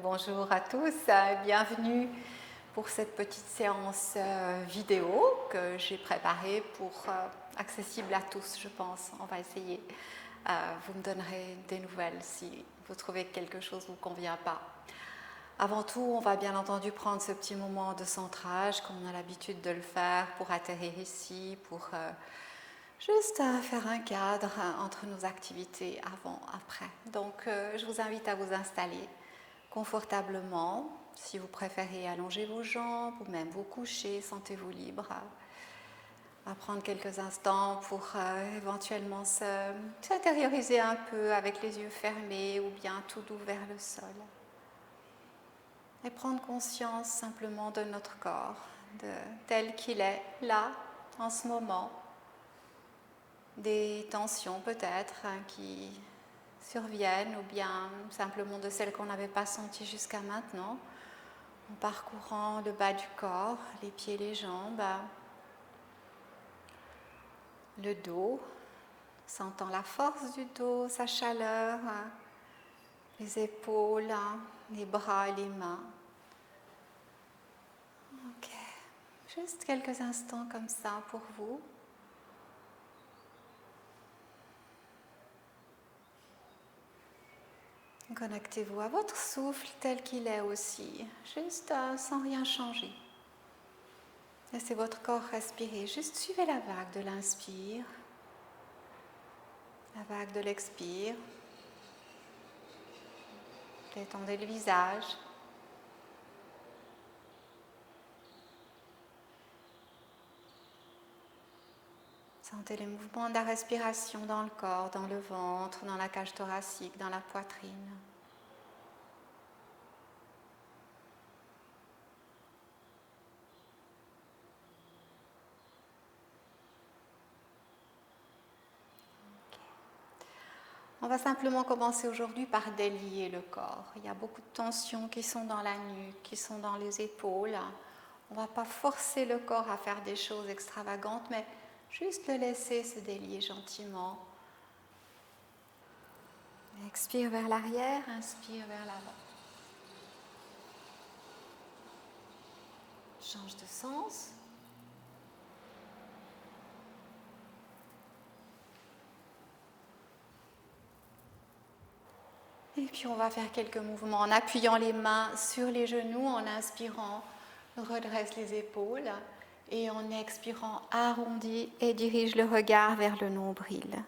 Bonjour à tous, bienvenue pour cette petite séance vidéo que j'ai préparée pour accessible à tous, je pense. On va essayer. Vous me donnerez des nouvelles si vous trouvez que quelque chose ne vous convient pas. Avant tout, on va bien entendu prendre ce petit moment de centrage comme on a l'habitude de le faire pour atterrir ici, pour juste faire un cadre entre nos activités avant, après. Donc, je vous invite à vous installer confortablement. Si vous préférez allonger vos jambes ou même vous coucher, sentez-vous libre à prendre quelques instants pour éventuellement s'intérioriser un peu avec les yeux fermés ou bien tout doux vers le sol. Et prendre conscience simplement de notre corps, tel qu'il est là, en ce moment. Des tensions peut-être qui surviennent ou bien simplement de celles qu'on n'avait pas senties jusqu'à maintenant, en parcourant le bas du corps, les pieds, les jambes, le dos, sentant la force du dos, sa chaleur, les épaules, les bras et les mains. Ok, juste quelques instants comme ça pour vous. Connectez-vous à votre souffle tel qu'il est aussi, juste sans rien changer. Laissez votre corps respirer, juste suivez la vague de l'inspire, la vague de l'expire. Détendez le visage. Sentez les mouvements de la respiration dans le corps, dans le ventre, dans la cage thoracique, dans la poitrine. On va simplement commencer aujourd'hui par délier le corps. Il y a beaucoup de tensions qui sont dans la nuque, qui sont dans les épaules. On ne va pas forcer le corps à faire des choses extravagantes, mais juste le laisser se délier gentiment. Expire vers l'arrière, inspire vers l'avant. Change de sens. Et puis on va faire quelques mouvements en appuyant les mains sur les genoux, en inspirant, redresse les épaules et en expirant, arrondis et dirige le regard vers le nombril.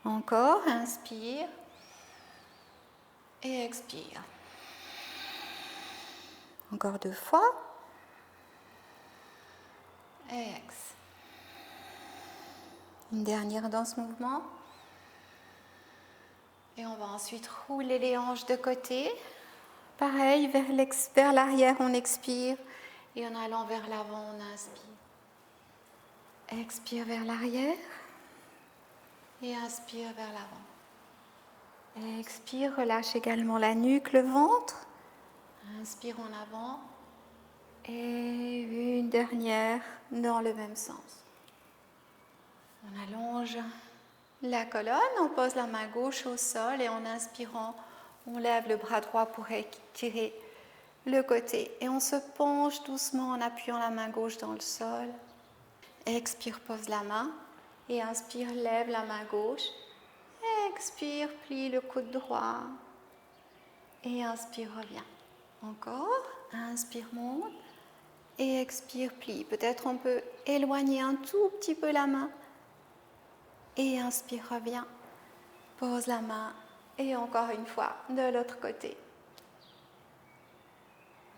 Encore, inspire et expire. Encore 2 fois. Et ex. Une dernière dans ce mouvement. Et on va ensuite rouler les hanches de côté. Pareil, vers l'arrière, on expire. Et en allant vers l'avant, on inspire. Expire vers l'arrière. Et inspire vers l'avant. Expire, relâche également la nuque, le ventre. Inspire en avant. Et une dernière dans le même sens. On allonge la colonne, on pose la main gauche au sol et en inspirant, on lève le bras droit pour étirer le côté. Et on se penche doucement en appuyant la main gauche dans le sol. Expire, pose la main. Et inspire, lève la main gauche. Expire, plie le coude droit. Et inspire, reviens. Encore. Inspire, monte. Et expire, plie. Peut-être on peut éloigner un tout petit peu la main. Et inspire, reviens. Pose la main. Et encore une fois, de l'autre côté.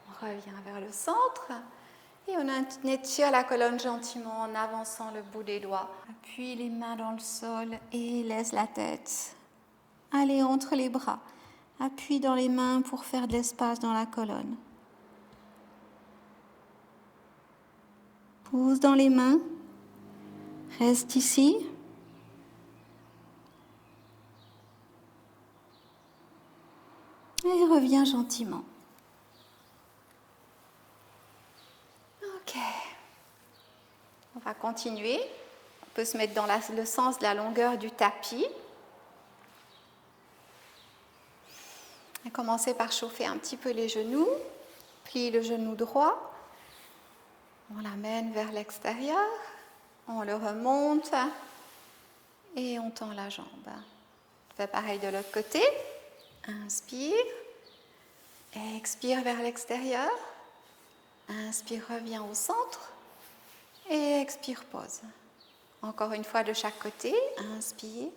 On revient vers le centre. Et on étire la colonne gentiment en avançant le bout des doigts. Appuie les mains dans le sol et laisse la tête aller entre les bras. Appuie dans les mains pour faire de l'espace dans la colonne. Pousse dans les mains. Reste ici. Et reviens gentiment. Ok. On va continuer. On peut se mettre dans le sens de la longueur du tapis. On va commencer par chauffer un petit peu les genoux. Plie le genou droit. On l'amène vers l'extérieur. On le remonte et on tend la jambe. On fait pareil de l'autre côté. Inspire. Expire vers l'extérieur. Inspire, reviens au centre. Et expire, pose. Encore une fois de chaque côté. Inspire.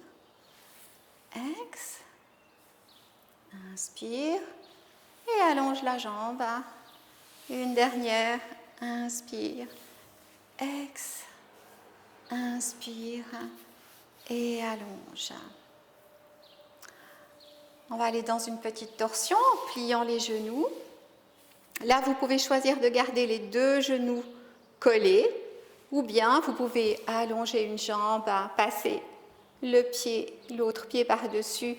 Inspire. Et allonge la jambe. Une dernière. Inspire. Inspire. Et allonge. On va aller dans une petite torsion en pliant les genoux. Là, vous pouvez choisir de garder les deux genoux collés ou bien vous pouvez allonger une jambe, passer l'autre pied par-dessus,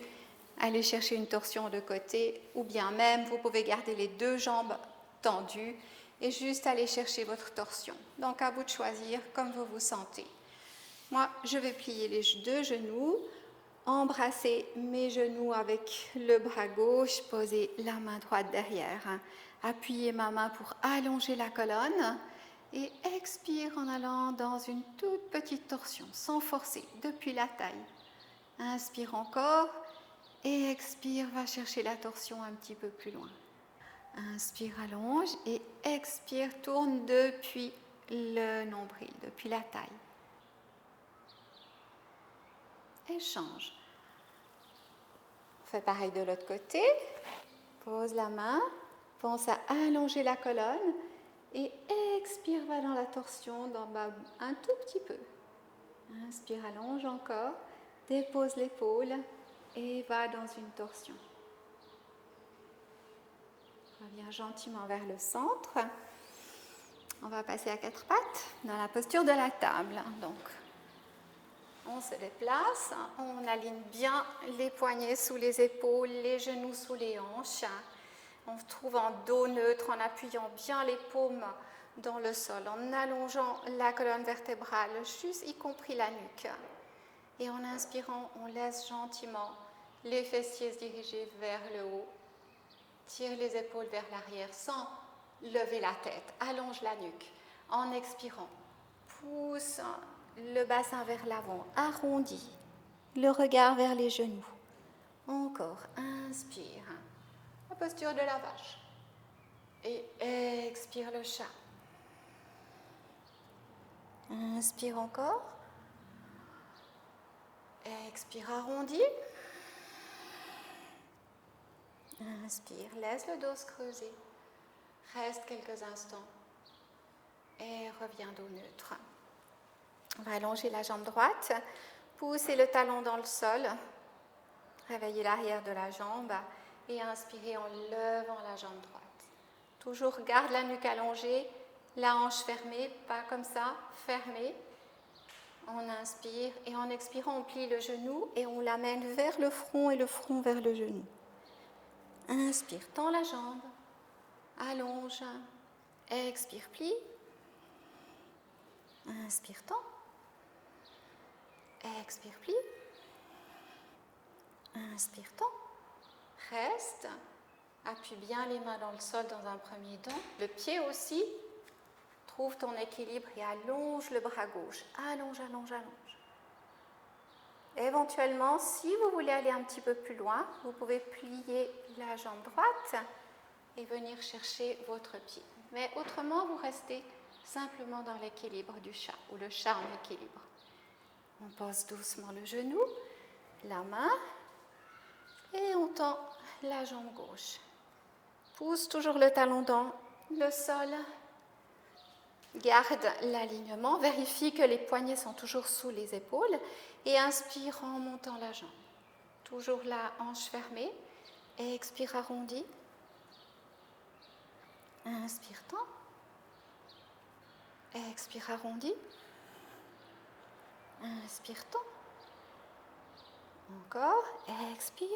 aller chercher une torsion de côté ou bien même vous pouvez garder les deux jambes tendues et juste aller chercher votre torsion. Donc, à vous de choisir comme vous vous sentez. Moi, je vais plier les deux genoux. Embrasser mes genoux avec le bras gauche, poser la main droite derrière. Appuyer ma main pour allonger la colonne et expire en allant dans une toute petite torsion, sans forcer, depuis la taille. Inspire encore et expire, va chercher la torsion un petit peu plus loin. Inspire, allonge et expire, tourne depuis le nombril, depuis la taille. Et change. On fait pareil de l'autre côté. Pose la main, pense à allonger la colonne et expire, va dans la torsion un tout petit peu. Inspire, allonge encore, dépose l'épaule et va dans une torsion. Reviens gentiment vers le centre. On va passer à quatre pattes dans la posture de la table. Donc, on se déplace, on aligne bien les poignets sous les épaules, les genoux sous les hanches. On se trouve en dos neutre en appuyant bien les paumes dans le sol, en allongeant la colonne vertébrale, juste y compris la nuque. Et en inspirant, on laisse gentiment les fessiers se diriger vers le haut. Tire les épaules vers l'arrière sans lever la tête. Allonge la nuque. En expirant, pousse le bassin vers l'avant, arrondi, le regard vers les genoux. Encore, inspire, la posture de la vache. Et expire le chat. Inspire encore. Expire, arrondi. Inspire, laisse le dos se creuser. Reste quelques instants. Et reviens dos neutre. On va allonger la jambe droite, pousser le talon dans le sol, réveiller l'arrière de la jambe et inspirer en levant la jambe droite. Toujours garde la nuque allongée, la hanche fermée, pas comme ça, fermée. On inspire et en expirant, on plie le genou et on l'amène vers le front et le front vers le genou. Inspire, tends la jambe, allonge, expire, plie. Inspire, tends. Expire, plie. Inspire, tends. Reste. Appuie bien les mains dans le sol dans un premier temps. Le pied aussi. Trouve ton équilibre et allonge le bras gauche. Allonge, allonge, allonge. Éventuellement, si vous voulez aller un petit peu plus loin, vous pouvez plier la jambe droite et venir chercher votre pied. Mais autrement, vous restez simplement dans l'équilibre du chat ou le chat en équilibre. On pose doucement le genou, la main et on tend la jambe gauche. Pousse toujours le talon dans le sol. Garde l'alignement, vérifie que les poignets sont toujours sous les épaules et inspire en montant la jambe. Toujours la hanche fermée et expire arrondi. Inspire, tend. Expire arrondi. Inspire, tend. Encore, expire.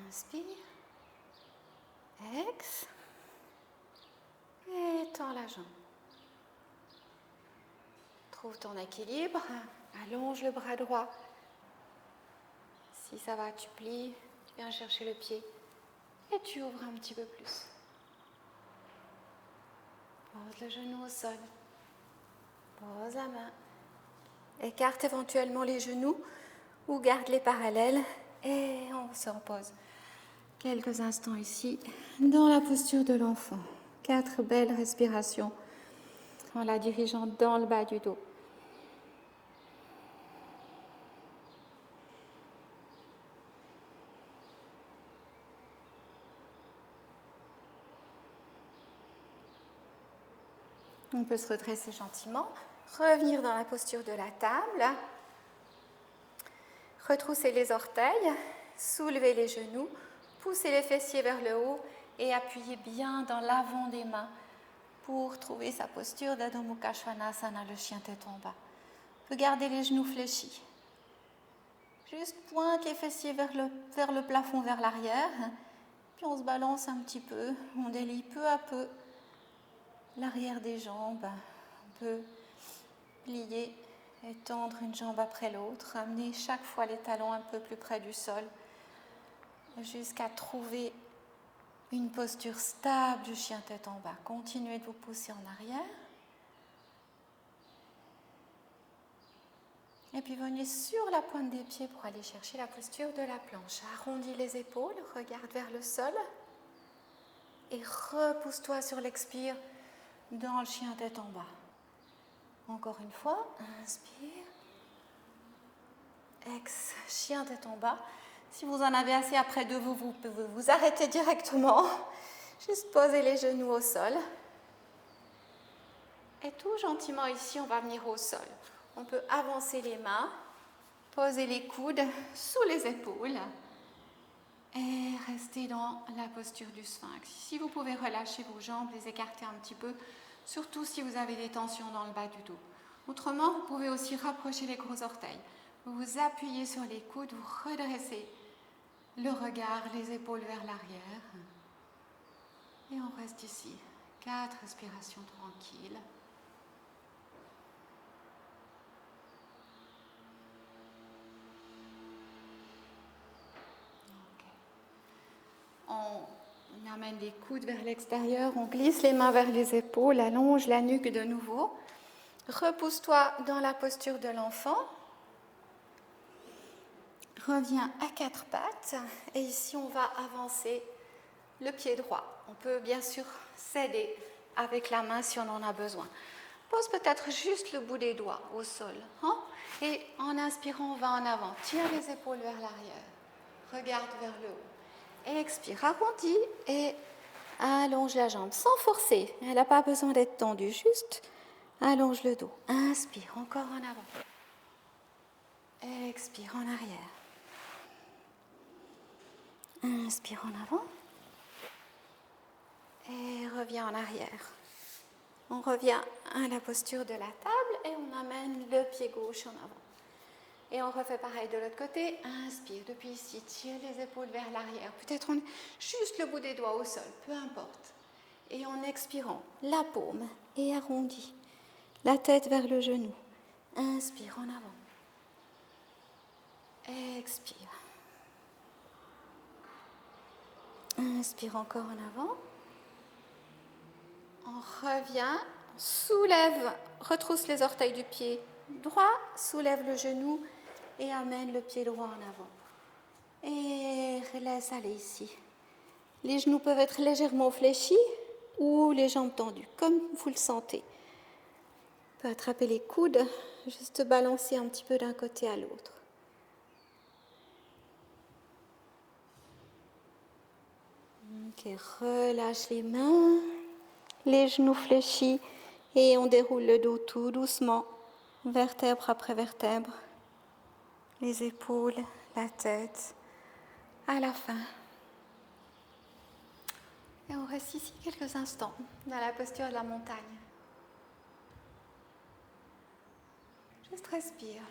Inspire. Ex. Et tends la jambe. Trouve ton équilibre. Allonge le bras droit. Si ça va, tu plies Viens chercher le pied et tu ouvres un petit peu plus. Pose le genou au sol. Pose la main. Écarte éventuellement les genoux ou garde-les parallèles et on se repose quelques instants ici dans la posture de l'enfant. 4 belles respirations en la dirigeant dans le bas du dos. On peut se redresser gentiment, revenir dans la posture de la table, retrousser les orteils, soulever les genoux, pousser les fessiers vers le haut et appuyer bien dans l'avant des mains pour trouver sa posture d'Adho Mukha Svanasana, le chien tête en bas. On peut garder les genoux fléchis. Juste pointe les fessiers vers le plafond, vers l'arrière. Puis on se balance un petit peu, on délie peu à peu l'arrière des jambes. On peut plier et tendre une jambe après l'autre, amener chaque fois les talons un peu plus près du sol jusqu'à trouver une posture stable du chien tête en bas. Continuez de vous pousser en arrière. Et puis venez sur la pointe des pieds pour aller chercher la posture de la planche. Arrondis les épaules, regarde vers le sol et repousse-toi sur l'expire dans le chien tête en bas. Encore une fois, inspire. Ex, chien tête en bas. Si vous en avez assez après de vous, vous pouvez vous arrêter directement. Juste poser les genoux au sol. Et tout gentiment ici, on va venir au sol. On peut avancer les mains, poser les coudes sous les épaules et rester dans la posture du sphinx. Ici, vous pouvez relâcher vos jambes, les écarter un petit peu, surtout si vous avez des tensions dans le bas du dos. Autrement, vous pouvez aussi rapprocher les gros orteils. Vous vous appuyez sur les coudes, vous redressez le regard, les épaules vers l'arrière. Et on reste ici. 4 respirations tranquilles. On amène les coudes vers l'extérieur, on glisse les mains vers les épaules, allonge la nuque de nouveau. Repousse-toi dans la posture de l'enfant. Reviens à 4 pattes et ici on va avancer le pied droit. On peut bien sûr s'aider avec la main si on en a besoin. Pose peut-être juste le bout des doigts au sol. Et en inspirant, on va en avant. Tire les épaules vers l'arrière. Regarde vers le haut. Expire, arrondis et allonge la jambe sans forcer. Elle n'a pas besoin d'être tendue, juste allonge le dos. Inspire, encore en avant. Expire en arrière. Inspire en avant. Et reviens en arrière. On revient à la posture de la table et on amène le pied gauche en avant. Et on refait pareil de l'autre côté. Inspire depuis ici, tire les épaules vers l'arrière. Peut-être juste le bout des doigts au sol, peu importe. Et en expirant, la paume et arrondis. La tête vers le genou. Inspire en avant. Expire. Inspire encore en avant. On revient, soulève, retrousse les orteils du pied droit, soulève le genou et amène le pied droit en avant. Et laisse aller ici. Les genoux peuvent être légèrement fléchis ou les jambes tendues, comme vous le sentez. On peut attraper les coudes, juste balancer un petit peu d'un côté à l'autre. Ok, relâche les mains, les genoux fléchis et on déroule le dos tout doucement, vertèbre après vertèbre, les épaules, la tête, à la fin. Et on reste ici quelques instants dans la posture de la montagne. Juste respire.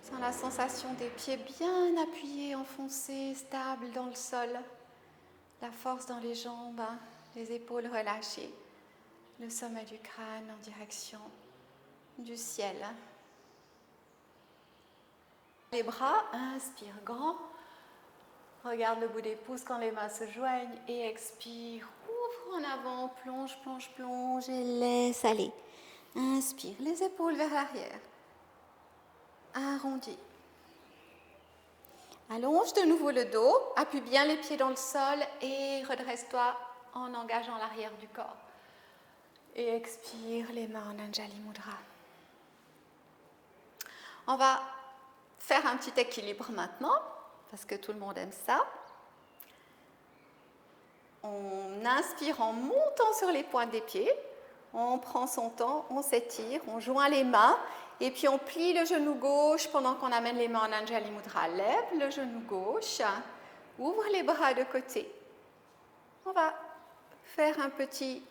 Sans la sensation des pieds bien appuyés, enfoncés, stables dans le sol. La force dans les jambes, les épaules relâchées. Le sommet du crâne en direction du ciel. Les bras, inspire grand. Regarde le bout des pouces quand les mains se joignent et expire. Ouvre en avant, plonge, plonge, plonge et laisse aller. Inspire, les épaules vers l'arrière. Arrondis. Allonge de nouveau le dos, appuie bien les pieds dans le sol et redresse-toi en engageant l'arrière du corps. Et expire, les mains en Anjali Mudra. On va faire un petit équilibre maintenant, parce que tout le monde aime ça. On inspire en montant sur les pointes des pieds. On prend son temps, on s'étire, on joint les mains et puis on plie le genou gauche pendant qu'on amène les mains en Anjali Mudra. Lève le genou gauche, ouvre les bras de côté. On va faire un petit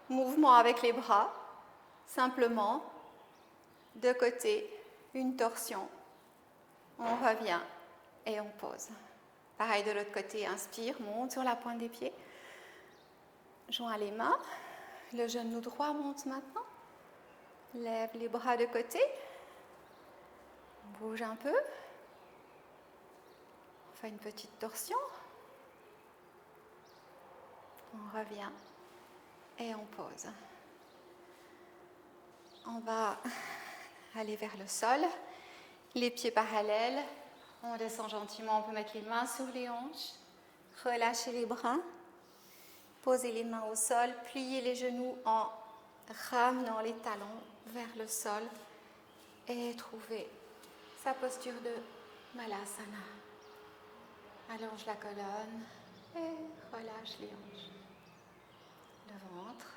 mouvement avec les bras, simplement de côté, une torsion. On revient et on pose. Pareil de l'autre côté, inspire, monte sur la pointe des pieds. Joins les mains. Le genou droit monte maintenant. Lève les bras de côté. Bouge un peu. On fait une petite torsion. On revient et on pose. On va aller vers le sol. Les pieds parallèles. On descend gentiment. On peut mettre les mains sur les hanches. Relâchez les bras. Posez les mains au sol, pliez les genoux en ramenant les talons vers le sol et trouvez sa posture de Malasana. Allonge la colonne et relâche les hanches. Le ventre.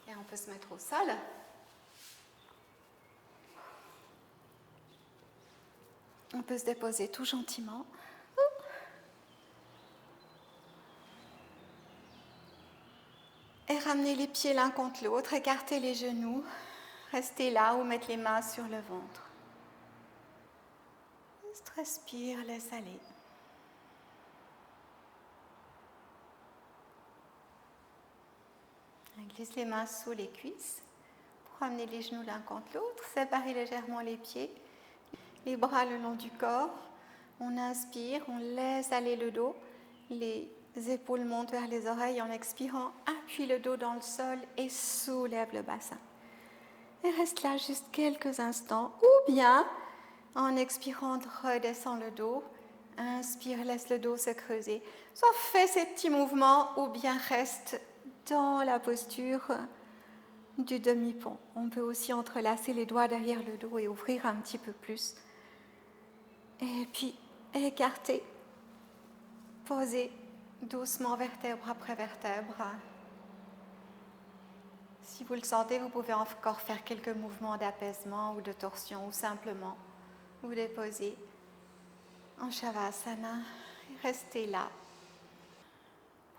Et on peut se mettre au sol. On peut se déposer tout gentiment. Et ramener les pieds l'un contre l'autre, écarter les genoux, rester là ou mettre les mains sur le ventre. Juste respire, laisse aller. Glisse les mains sous les cuisses pour ramener les genoux l'un contre l'autre, séparer légèrement les pieds, les bras le long du corps. On inspire, on laisse aller le dos, les épaules montent vers les oreilles. En expirant, appuie le dos dans le sol et soulève le bassin. Et reste là juste quelques instants. Ou bien, en expirant, redescends le dos. Inspire, laisse le dos se creuser. Soit fais ces petits mouvements ou bien reste dans la posture du demi-pont. On peut aussi entrelacer les doigts derrière le dos et ouvrir un petit peu plus. Et puis, écarter. Posez doucement vertèbre après vertèbre. Si vous le sentez, vous pouvez encore faire quelques mouvements d'apaisement ou de torsion ou simplement vous déposer en Shavasana et rester là.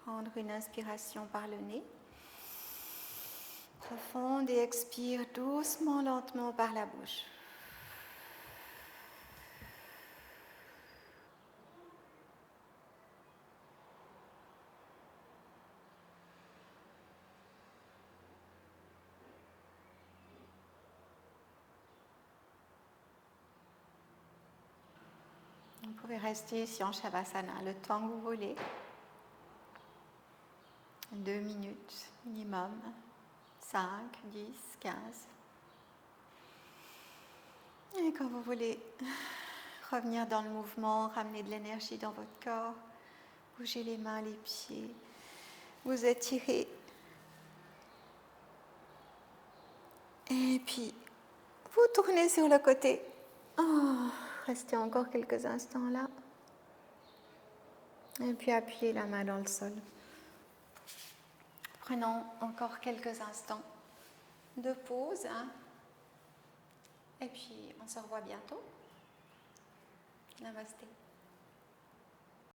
Prendre une inspiration par le nez. Profonde et expire doucement, lentement par la bouche. Vous pouvez rester ici en Shavasana le temps que vous voulez. 2 minutes minimum, 5, 10, 15. Et quand vous voulez revenir dans le mouvement, ramener de l'énergie dans votre corps, bougez les mains, les pieds, vous étirez. Et puis, vous tournez sur le côté. Restez encore quelques instants là. Et puis appuyez la main dans le sol. Prenons encore quelques instants de pause. Et puis on se revoit bientôt. Namasté.